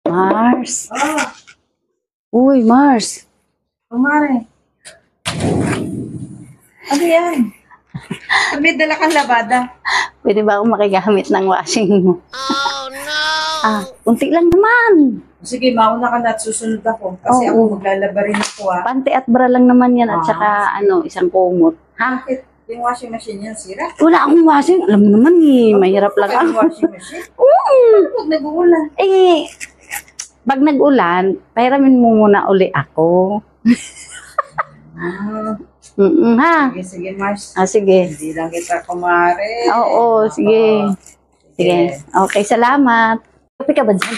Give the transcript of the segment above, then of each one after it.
Mars. Oh, Uy, Mars. kumare. Ano yan? May dala kang labada. Pwede ba akong makigamit ng washing mo? Oh, no! Kunti lang naman. Sige, mauna ka na at susunod ako. Kasi Oo. ako maglalaba rin ako Panty at bra lang naman yan at saka isang kumot. Ha? Bakit? Yung washing machine yan, sira? Wala akong washing. Alam mo naman mahirap lang Yung ako. washing machine? Pag nag-uulan. Pag nag-ulan, pahiramin mo muna uli ako. Ha? Sige, sige, Mars. Sige. Hindi lang kita kumare. Oo, sige. Sige. Okay, salamat. Kape ka ba dyan?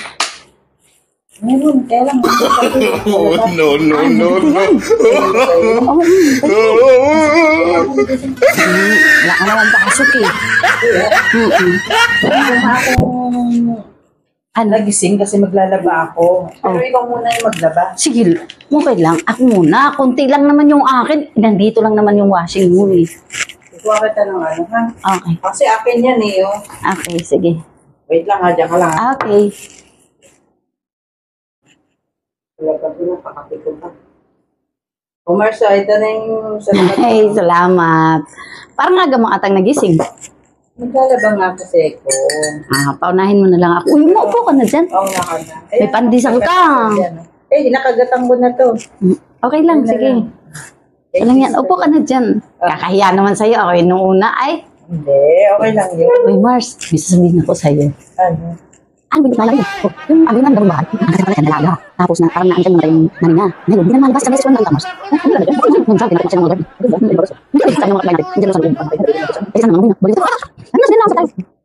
Meron, kaya lang. Oh, no, no, no, no. Wala ka naman pasok eh. Nagising kasi maglalaba ako. Pero ikaw muna yung maglaba. Sige, okay lang. Ako muna. Kunti lang naman yung akin. Nandito lang naman yung washing mo eh. Ikuha kita ng ano, ha? Okay. Kasi akin yan eh, oh. Okay, sige. Wait lang ha, dyan ka lang ha. Okay. Wala ko na, pakapito ka. Marsa, ito na yung salamat. Ay, salamat. Parang aga mo atang nagising. Maglalaba nga kasi ko. Paunahin mo na lang ako. Uy, maupo ka na dyan. Oo na ka na. May pandesal ka. Nakagatang ko na to. Okay lang, sige. Alam yan, upo ka na dyan. Kakahiya naman sa'yo. Ako yung nung una ay. Hindi, okay lang yun. Uy, Mars, may sasabihin ako sa'yo. Ano? Ang bigat na lang yun. Yung abi na ng bahay, ang kasama na dalaga. Tapos na parang naantay mo na yung nani niya. Ngayon, hindi na malabas sa beses ko ng Mars. Ano na lang? Nag-drag na siya ng mga gabi. Hindi na mga kailangan. Hindi na sa loob. Ay, sana naman, balik. Ano na lang sa tayo?